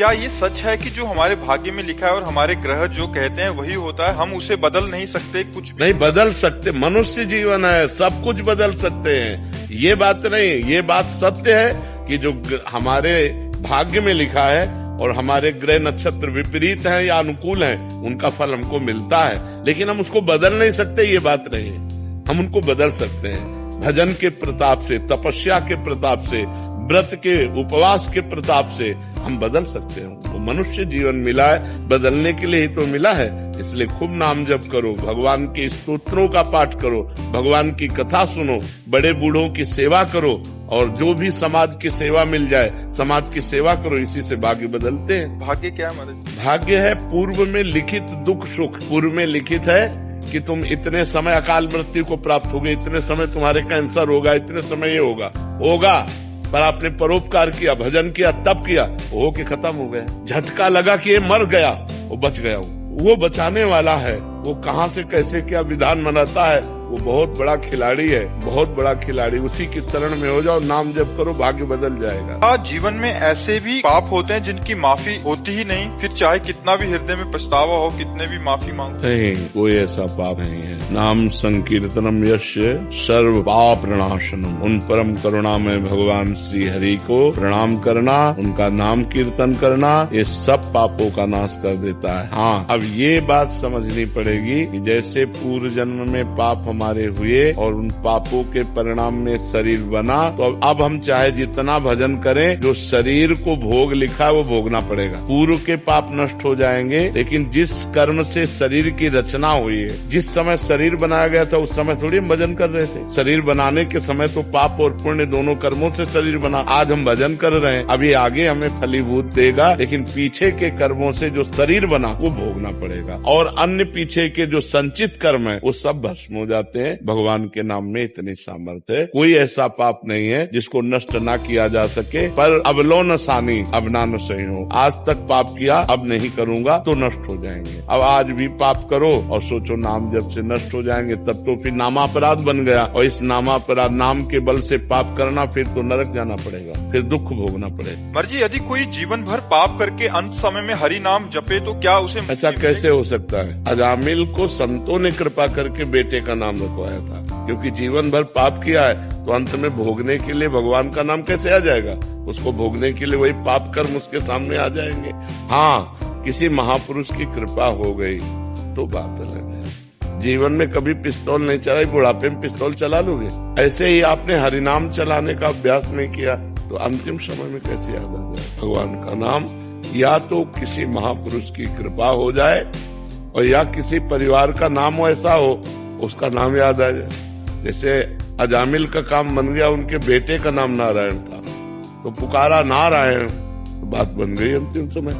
क्या ये सच है कि जो हमारे भाग्य में लिखा है और हमारे ग्रह जो कहते हैं वही होता है, हम उसे बदल नहीं सकते? कुछ भी नहीं बदल सकते, मनुष्य जीवन है, सब कुछ बदल सकते हैं, ये बात नहीं। ये बात सत्य है कि जो हमारे भाग्य में लिखा है और हमारे ग्रह नक्षत्र विपरीत हैं या अनुकूल हैं, उनका फल हमको मिलता है, लेकिन हम उसको बदल नहीं सकते, ये बात नहीं है। हम उनको बदल सकते हैं भजन के प्रताप से, तपस्या के प्रताप से, व्रत के उपवास के प्रताप से हम बदल सकते हैं। तो मनुष्य जीवन मिला है बदलने के लिए ही तो मिला है, इसलिए खूब नाम जप करो, भगवान के स्तोत्रों का पाठ करो, भगवान की कथा सुनो, बड़े बूढ़ों की सेवा करो, और जो भी समाज की सेवा मिल जाए समाज की सेवा करो, इसी से भाग्य बदलते हैं। भाग्य क्या है महाराज? भाग्य है पूर्व में लिखित दुख सुख। पूर्व में लिखित है कि तुम इतने समय अकाल मृत्यु को प्राप्त होगे, इतने समय तुम्हारे कैंसर होगा, इतने समय ये होगा, पर आपने परोपकार किया, भजन किया, तप किया, वो के खत्म हो गया। झटका लगा कि ये मर गया, वो बच गया। वो बचाने वाला है, वो कहाँ से कैसे क्या विधान बनाता है, वो बहुत बड़ा खिलाड़ी है, बहुत बड़ा खिलाड़ी। उसी की शरण में हो जाओ, नाम जप करो, भाग्य बदल जाएगा। जीवन में ऐसे भी पाप होते हैं जिनकी माफी होती ही नहीं, फिर चाहे कितना भी हृदय में पछतावा हो, कितने भी माफी मांगो? नहीं, कोई ऐसा पाप नहीं है। नाम संकीर्तनम यस्य सर्व पाप प्रणाशनम। उन परम करुणा में भगवान श्री हरि को प्रणाम करना, उनका नाम कीर्तन करना, ये सब पापों का नाश कर देता है। हाँ, अब ये बात समझनी पड़ेगी कि जैसे पूर्व जन्म में पाप हमारे हुए और उन पापों के परिणाम में शरीर बना, तो अब हम चाहे जितना भजन करें, जो शरीर को भोग लिखा है वो भोगना पड़ेगा। पूर्व के पाप नष्ट हो जाएंगे, लेकिन जिस कर्म से शरीर की रचना हुई है, जिस समय शरीर बनाया गया था उस समय थोड़ी हम भजन कर रहे थे। शरीर बनाने के समय तो पाप और पुण्य दोनों कर्मों से शरीर बना। आज हम भजन कर रहे हैं, अभी आगे हमें फलीभूत देगा, लेकिन पीछे के कर्मों से जो शरीर बना वो भोगना पड़ेगा। और अन्य पीछे के जो संचित कर्म है वो सब भस्म हो जाते हैं। भगवान के नाम में इतनी सामर्थ्य है, कोई ऐसा पाप नहीं है जिसको नष्ट ना किया जा सके। पर अबलो न सानी अब ना न सही हो, आज तक पाप किया अब नहीं करूंगा तो नष्ट हो जाएंगे। अब आज भी पाप करो और सोचो नाम जब से नष्ट हो जाएंगे, तब तो फिर नामापराध बन गया, और इस नामापराध नाम के बल से पाप करना, फिर तो नरक जाना पड़ेगा, फिर दुख भोगना पड़ेगा। मर्जी, यदि कोई जीवन भर पाप करके अंत समय में हरि नाम जपे तो क्या उसे ऐसा कैसे हो सकता है? अजामिल को संतों ने कृपा करके बेटे का नाम रखवाया था, क्योंकि जीवन भर पाप किया है, तो अंत में भोगने के लिए भगवान का नाम कैसे आ जाएगा? उसको भोगने के लिए वही पाप कर्म उसके सामने आ जाएंगे। हाँ, किसी महापुरुष की कृपा हो गई तो बात अलग है। जीवन में कभी पिस्तौल नहीं चलाई, बुढ़ापे में पिस्तौल चला लोगे? ऐसे ही आपने हरिनाम चलाने का अभ्यास नहीं किया तो अंतिम समय में कैसे याद आ जाए भगवान का नाम? या तो किसी महापुरुष की कृपा हो जाए, और या किसी परिवार का नाम हो ऐसा हो उसका नाम याद आ जाए। जैसे अजामिल का काम बन गया, उनके बेटे का नाम नारायण था, तो पुकारा नारायण, तो बात बन गई अंतिम समय।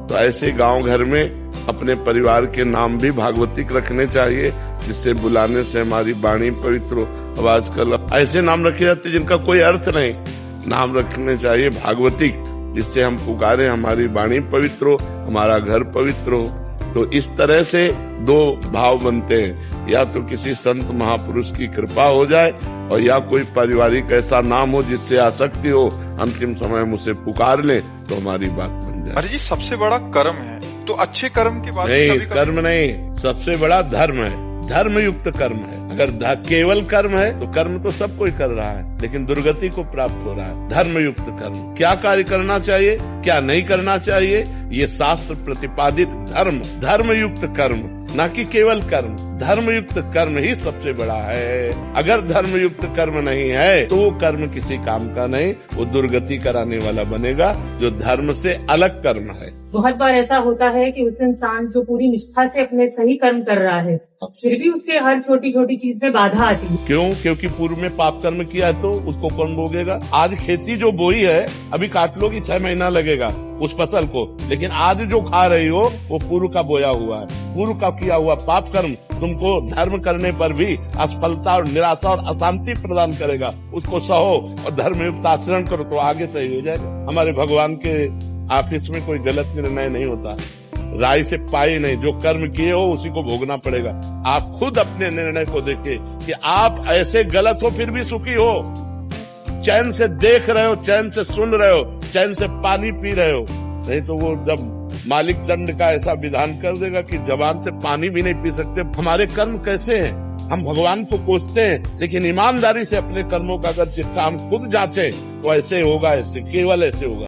तो ऐसे गांव घर में अपने परिवार के नाम भी भागवतिक रखने चाहिए, जिससे बुलाने से हमारी वाणी पवित्र हो। अब आजकल ऐसे नाम रखे जाते जिनका कोई अर्थ नहीं। नाम रखने चाहिए भागवतिक, जिससे हम पुकारे हमारी वाणी पवित्र हो, हमारा घर पवित्र हो। तो इस तरह से दो भाव बनते हैं, या तो किसी संत महापुरुष की कृपा हो जाए, और या कोई पारिवारिक ऐसा नाम हो जिससे आसक्ति हो, अंतिम समय में उसे पुकार ले तो हमारी बात बन जाए। अरे जी, सबसे बड़ा कर्म है, तो अच्छे कर्म के बाद नहीं, कर्म नहीं, सबसे बड़ा धर्म है, धर्म युक्त कर्म है। अगर केवल कर्म है तो कर्म तो सब कोई कर रहा है, लेकिन दुर्गति को प्राप्त हो रहा है। धर्म युक्त कर्म, क्या कार्य करना चाहिए, क्या नहीं करना चाहिए, ये शास्त्र प्रतिपादित धर्म, धर्म युक्त कर्म, ना कि केवल कर्म। धर्म युक्त कर्म ही सबसे बड़ा है। अगर धर्म युक्त कर्म नहीं है तो वो कर्म किसी काम का नहीं, वो दुर्गति कराने वाला बनेगा। जो धर्म से अलग कर्म है, बहुत बार ऐसा होता है कि उस इंसान जो पूरी निष्ठा से अपने सही कर्म कर रहा है, फिर भी उसके हर छोटी छोटी चीज में बाधा आती है। क्यों? क्योंकि पूर्व में पाप कर्म किया है तो उसको कौन भोगेगा? आज खेती जो बोई है, अभी काट लो कि 6 महीना लगेगा उस फसल को, लेकिन आज जो खा रही हो वो पूर्व का बोया हुआ है, पूर्व का किया हुआ पाप कर्म तुमको धर्म करने पर भी असफलता और निराशा और अशांति प्रदान करेगा। उसको सहो और धर्म युक्त आचरण करो तो आगे सही हो जाएगा। हमारे भगवान के ऑफिस में कोई गलत निर्णय नहीं होता, राय से पाई नहीं, जो कर्म किए हो उसी को भोगना पड़ेगा। आप खुद अपने निर्णय को देखिए कि आप ऐसे गलत हो फिर भी सुखी हो, चैन से देख रहे हो, चैन से सुन रहे हो, चैन से पानी पी रहे हो, नहीं तो वो जब मालिक दंड का ऐसा विधान कर देगा कि जबान से पानी भी नहीं पी सकते। हमारे कर्म कैसे हैं? हम भगवान को कोसते हैं, लेकिन ईमानदारी से अपने कर्मों का अगर चिट्ठा हम खुद जांचें तो ऐसे होगा, ऐसे केवल ऐसे होगा।